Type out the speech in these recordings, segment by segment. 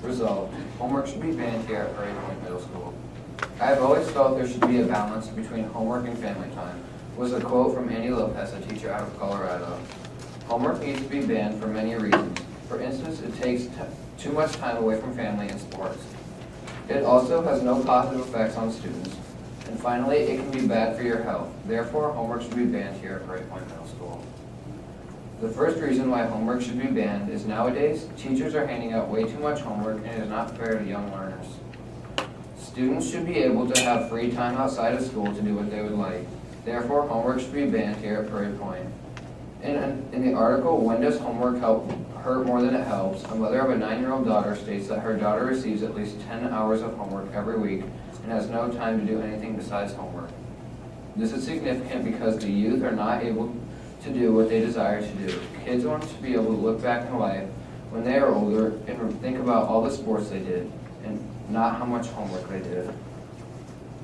Resolved, homework should be banned here at Prairie Point Middle School. I have always felt there should be a balance between homework and family time, was a quote from Annie Lopez, a teacher out of Colorado. Homework needs to be banned for many reasons. For instance, it takes too much time away from family and sports. It also has no positive effects on students. And finally, it can be bad for your health. Therefore, homework should be banned here at Prairie Point Middle School. The first reason why homework should be banned is nowadays, teachers are handing out way too much homework and it is not fair to young learners. Students should be able to have free time outside of school to do what they would like. Therefore, homework should be banned here at Prairie Point. In the article, When Does Homework Hurt More Than It Helps?, a mother of a 9-year-old daughter states that her daughter receives at least 10 hours of homework every week and has no time to do anything besides homework. This is significant because the youth are not able to do what they desire to do. Kids want to be able to look back in life when they are older and think about all the sports they did and not how much homework they did.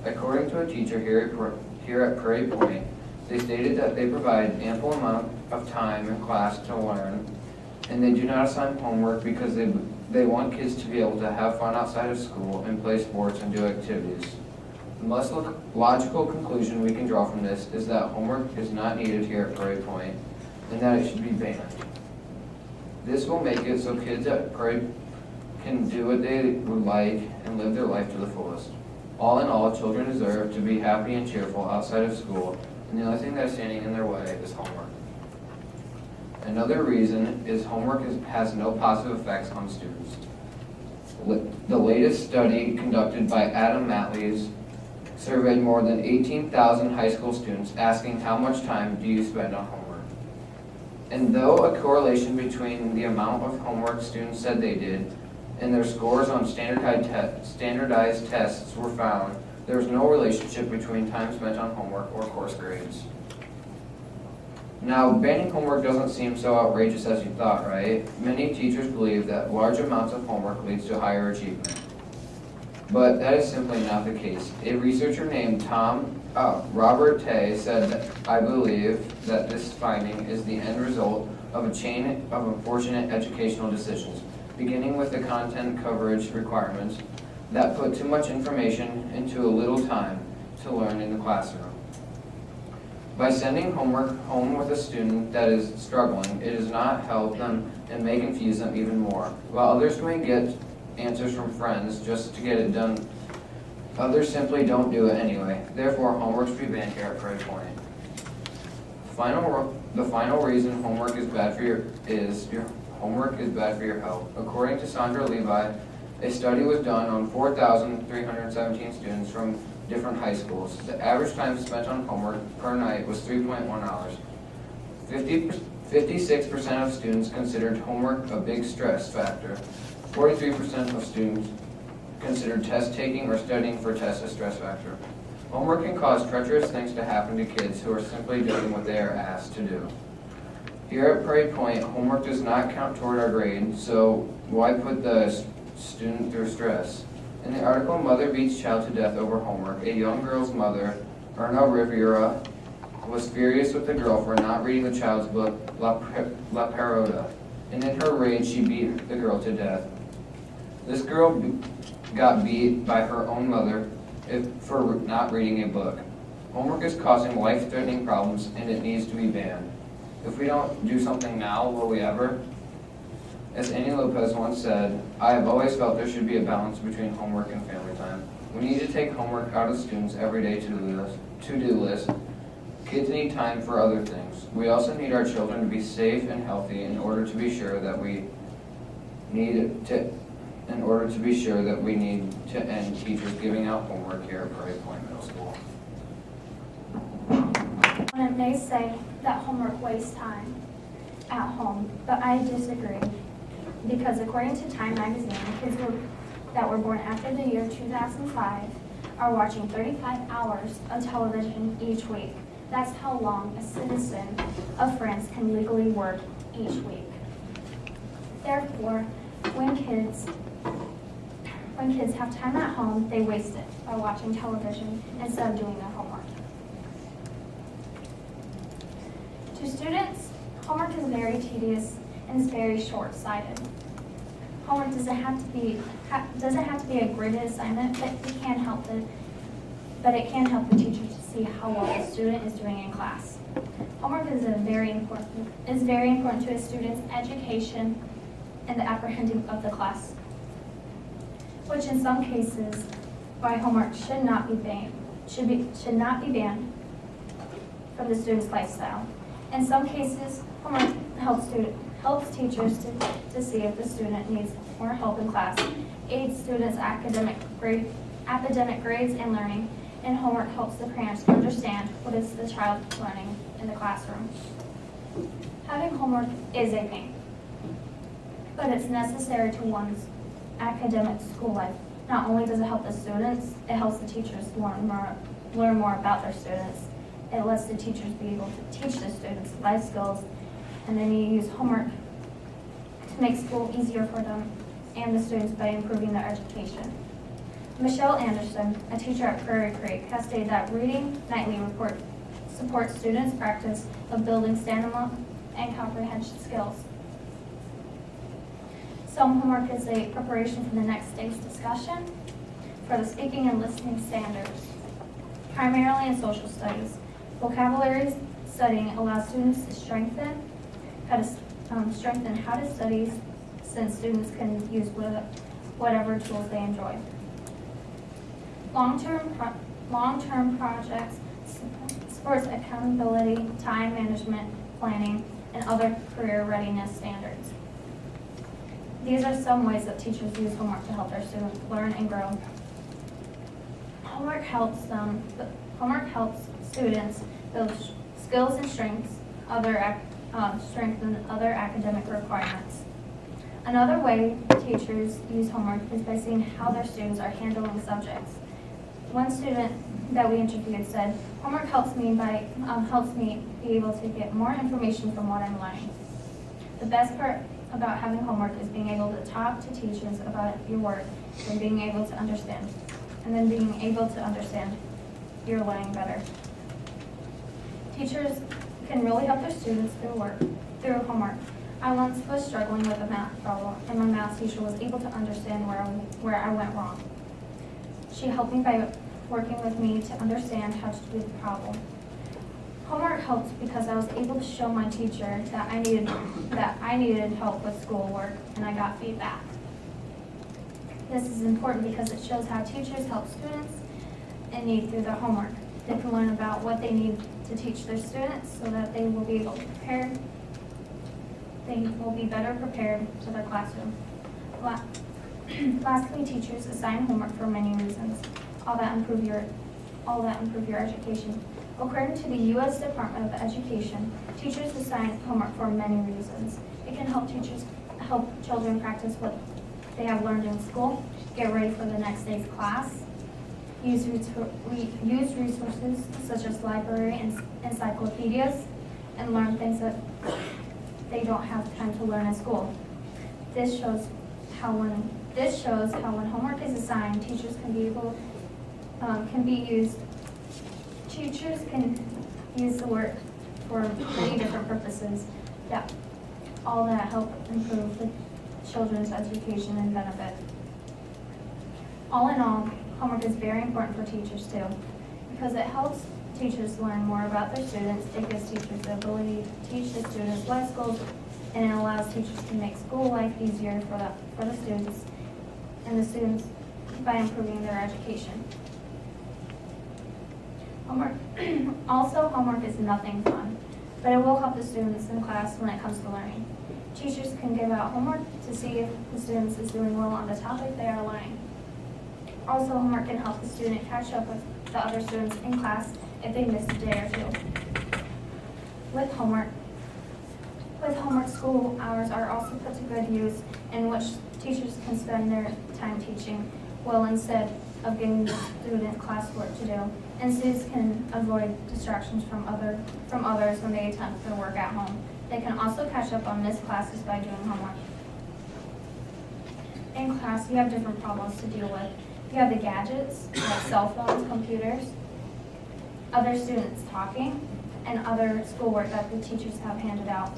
According to a teacher here at Prairie Point, they stated that they provide ample amount of time in class to learn, and they do not assign homework because they want kids to be able to have fun outside of school and play sports and do activities. The most logical conclusion we can draw from this is that homework is not needed here at Prairie Point and that it should be banned. This will make it so kids at Prairie can do what they would like and live their life to the fullest. All in all, children deserve to be happy and cheerful outside of school, and the only thing that is standing in their way is homework. Another reason is homework has no positive effects on students. The latest study conducted by Adam Matleys surveyed more than 18,000 high school students asking how much time do you spend on homework. And though a correlation between the amount of homework students said they did and their scores on standardized tests were found, there was no relationship between time spent on homework or course grades. Now, banning homework doesn't seem so outrageous as you thought, right? Many teachers believe that large amounts of homework leads to higher achievement. But that is simply not the case. A researcher named Robert Tay said that I believe that this finding is the end result of a chain of unfortunate educational decisions, beginning with the content coverage requirements that put too much information into a little time to learn in the classroom. By sending homework home with a student that is struggling, it does not help them and may confuse them even more. While others may get answers from friends just to get it done, others simply don't do it anyway. Therefore, homework should be banned here at Prairie Point. The final reason homework is bad for your health. According to Sandra Levi, a study was done on 4,317 students from different high schools. The average time spent on homework per night was 3.1 hours. 56% of students considered homework a big stress factor. 43% of students considered test taking or studying for tests a stress factor. Homework can cause treacherous things to happen to kids who are simply doing what they are asked to do. Here at Prairie Point, homework does not count toward our grade, so why put the student through stress? In the article, Mother Beats Child to Death Over Homework, a young girl's mother, Erna Rivera, was furious with the girl for not reading the child's book, La Peroda, and in her rage, she beat the girl to death. This girl got beat by her own mother for not reading a book. Homework is causing life-threatening problems, and it needs to be banned. If we don't do something now, will we ever? As Annie Lopez once said, I have always felt there should be a balance between homework and family time. We need to take homework out of students' everyday to-do list. Kids need time for other things. We also need our children to be safe and healthy in order to be sure that we need to end teachers giving out homework here at Prairie Point Middle School. And it may say that homework wastes time at home, but I disagree. Because according to Time magazine, kids that were born after the year 2005 are watching 35 hours of television each week. That's how long a citizen of France can legally work each week. Therefore, when kids have time at home, they waste it by watching television instead of doing their homework. To students, homework is very tedious and is very short-sighted. Homework doesn't have to be a graded assignment, but it can help the teacher to see how well the student is doing in class. Homework is very important to a student's education and the apprehending of the class, which in some cases, why homework should not be banned from the student's lifestyle. In some cases, homework helps teachers to see if the student needs more help in class, aids students' academic grades and learning, and homework helps the parents understand what is the child learning in the classroom. Having homework is a pain, but it's necessary to one's academic school life. Not only does it help the students, it helps the teachers learn more about their students. It lets the teachers be able to teach the students life skills, and then you use homework to make school easier for them and the students by improving their education. Michelle Anderson, a teacher at Prairie Creek, has stated that reading nightly supports students' practice of building stamina and comprehension skills. Some homework is a preparation for the next day's discussion for the speaking and listening standards, primarily in social studies. Vocabulary studying allows students to strengthen how to study, since students can use whatever tools they enjoy. Long-term projects supports accountability, time management, planning, and other career readiness standards. These are some ways that teachers use homework to help their students learn and grow. Homework helps students build skills and strengthen other academic requirements. Another way teachers use homework is by seeing how their students are handling subjects. One student that we interviewed said, "Homework helps me be able to get more information from what I'm learning." The best part about having homework is being able to talk to teachers about your work and being able to understand your learning better. Teachers can really help their students through homework. I once was struggling with a math problem, and my math teacher was able to understand where I went wrong. She helped me by working with me to understand how to do the problem. Homework helped because I was able to show my teacher that I needed help with schoolwork, and I got feedback. This is important because it shows how teachers help students in need through their homework. They can learn about what they need to teach their students so that they will be better prepared for their classroom. Lastly, teachers assign homework for many reasons, all that improve your education. According to the U.S. Department of Education, teachers assign homework for many reasons. It can help children practice what they have learned in school, get ready for the next day's class, use resources such as library and encyclopedias, and learn things that they don't have time to learn in school. This shows how when homework is assigned, teachers can use the work for many different purposes that help improve the children's education and benefit. All in all, homework is very important for teachers too, because it helps teachers learn more about their students. It gives teachers the ability to teach the students life skills, and it allows teachers to make school life easier for the students by improving their education. Homework is nothing fun, but it will help the students in class when it comes to learning. Teachers can give out homework to see if the student is doing well on the topic they are learning. Also, homework can help the student catch up with the other students in class if they missed a day or two. With homework, school hours are also put to good use, in which teachers can spend their time teaching well instead of giving the student classwork to do, and students can avoid distractions from others when they attempt their work at home. They can also catch up on missed classes by doing homework. In class, you have different problems to deal with. You have the gadgets, like cell phones, computers, other students talking, and other schoolwork that the teachers have handed out.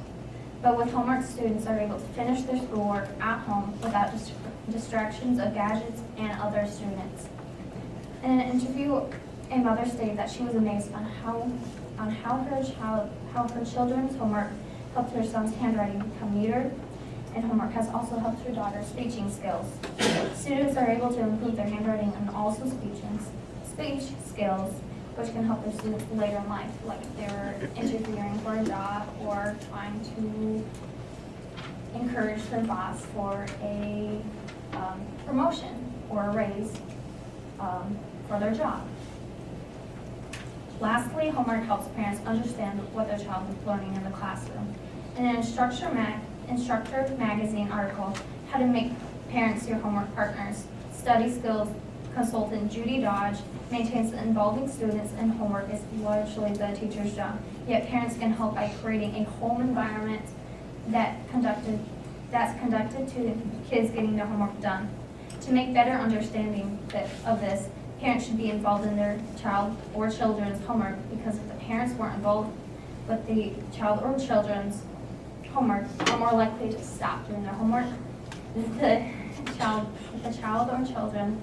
But with homework, students are able to finish their schoolwork at home without distractions of gadgets and other students. In an interview, a mother stated that she was amazed on how her children's homework helped her son's handwriting become neater, and homework has also helped her daughter's speaking skills. Students are able to improve their handwriting and also speech skills, which can help their students later in life, like if they're interviewing for a job or trying to encourage their boss for a promotion or a raise for their job. Lastly, homework helps parents understand what their child is learning in the classroom. In an Instructor Magazine article, How to Make Parents Your Homework Partners, study skills consultant Judy Dodge maintains that involving students in homework is largely the teacher's job, yet parents can help by creating a home environment that's conducted to kids getting their homework done. To make better understanding of this, parents should be involved in their child or children's homework, because if the parents weren't involved with the child or children's homework, are more likely to stop doing their homework. If the child or children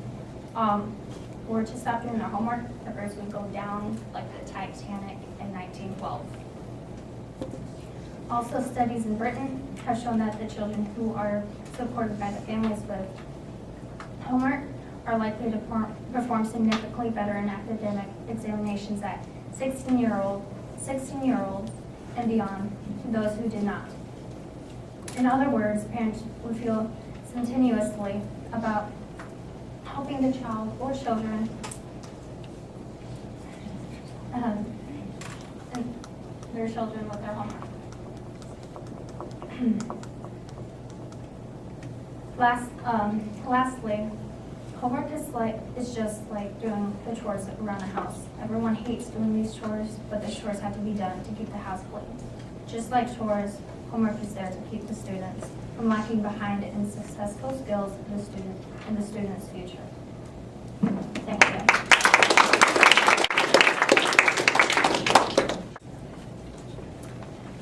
were to stop doing their homework, the birds would go down like the Titanic in 1912. Also, studies in Britain have shown that the children who are supported by the families with homework are likely to perform significantly better in academic examinations at 16-year-olds and beyond to those who did not. In other words, parents would feel continuously about helping the child or children and their children with their homework. Lastly, homework is just like doing the chores around the house. Everyone hates doing these chores, but the chores have to be done to keep the house clean. Just like chores, homework is there to keep the students from lacking behind in successful skills in the student's future. Thank you.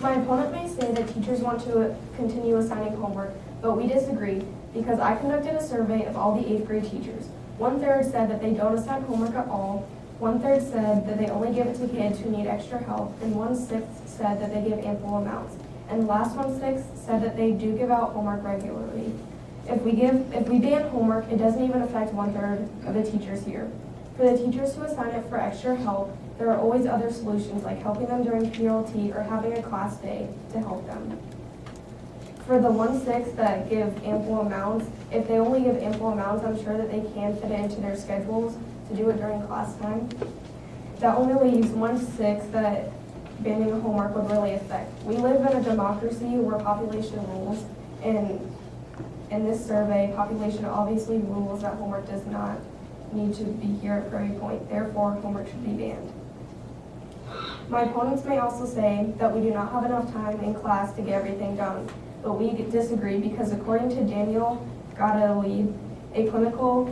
My opponent may say that teachers want to continue assigning homework, but we disagree because I conducted a survey of all the 8th grade teachers. 1/3 said that they don't assign homework at all, 1/3 said that they only give it to kids who need extra help, and 1/6 said that they give ample amounts. And the last 1/6 said that they do give out homework regularly. If we ban homework, it doesn't even affect 1/3 of the teachers here. For the teachers who assign it for extra help, there are always other solutions, like helping them during PLT or having a class day to help them. For the 1/6 that give ample amounts, if they only give ample amounts, I'm sure that they can fit it into their schedules to do it during class time. That only leaves 1/6 that banning homework would really affect. We live in a democracy where population rules, and in this survey, population obviously rules that homework does not need to be here at Prairie Point. Therefore, homework should be banned. My opponents may also say that we do not have enough time in class to get everything done, but we disagree because according to Daniel Gadeli, a clinical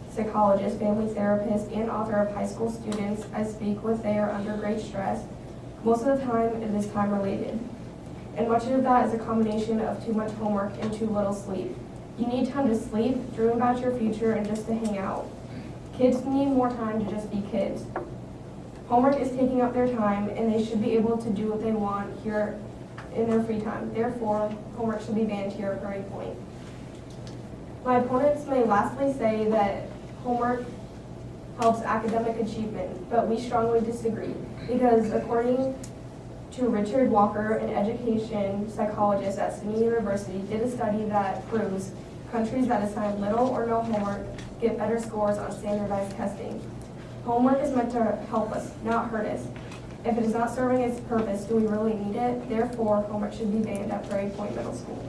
psychologist, family therapist, and author of High School Students I Speak With, They Are Under Great Stress, most of the time it is time related. And much of that is a combination of too much homework and too little sleep. You need time to sleep, dream about your future, and just to hang out. Kids need more time to just be kids. Homework is taking up their time, and they should be able to do what they want here in their free time. Therefore, homework should be banned here at Prairie Point. My opponents may lastly say that homework helps academic achievement, but we strongly disagree because according to Richard Walker, an education psychologist at SUNY University, did a study that proves countries that assign little or no homework get better scores on standardized testing. Homework is meant to help us, not hurt us. If it is not serving its purpose, do we really need it? Therefore, homework should be banned at Prairie Point Middle School.